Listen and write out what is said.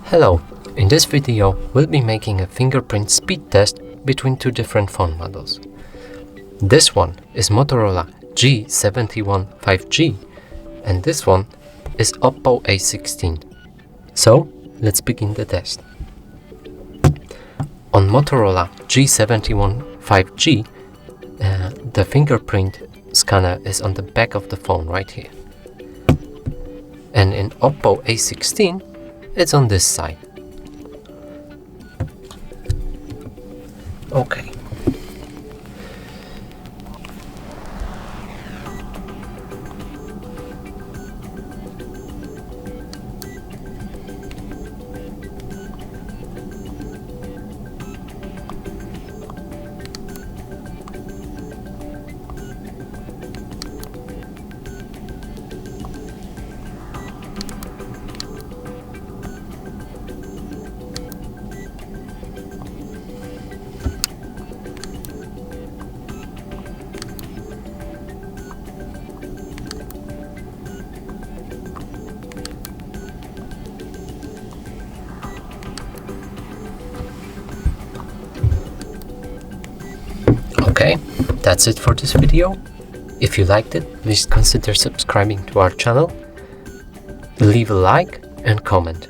Hello, in this video we'll be making a fingerprint speed test between two different phone models. This one is Motorola G71 5G and this one is OPPO A16. So let's begin the test. On Motorola G71 5G, the fingerprint scanner is on the back of the phone right here. And in OPPO A16, it's on this side. Okay. Okay, that's it for this video. If you liked it, please consider subscribing to our channel, leave a like and comment.